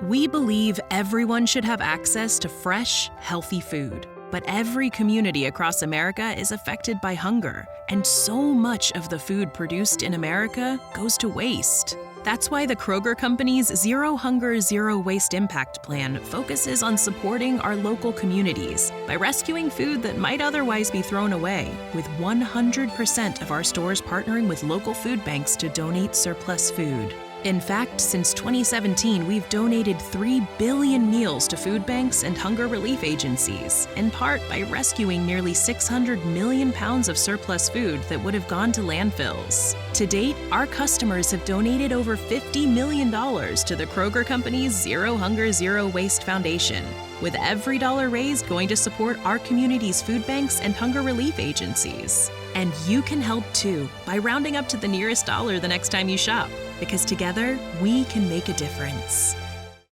We believe everyone should have access to fresh, healthy food. But every community across America is affected by hunger, and so much of the food produced in America goes to waste. That's why the Kroger Company's Zero Hunger, Zero Waste Impact Plan focuses on supporting our local communities by rescuing food that might otherwise be thrown away, with 100% of our stores partnering with local food banks to donate surplus food. In fact, since 2017, we've donated 3 billion meals to food banks and hunger relief agencies, in part by rescuing nearly 600 million pounds of surplus food that would have gone to landfills. To date, our customers have donated over $50 million to the Kroger Company's Zero Hunger, Zero Waste Foundation, with every dollar raised going to support our community's food banks and hunger relief agencies. And you can help too by rounding up to the nearest dollar the next time you shop, because together we can make a difference.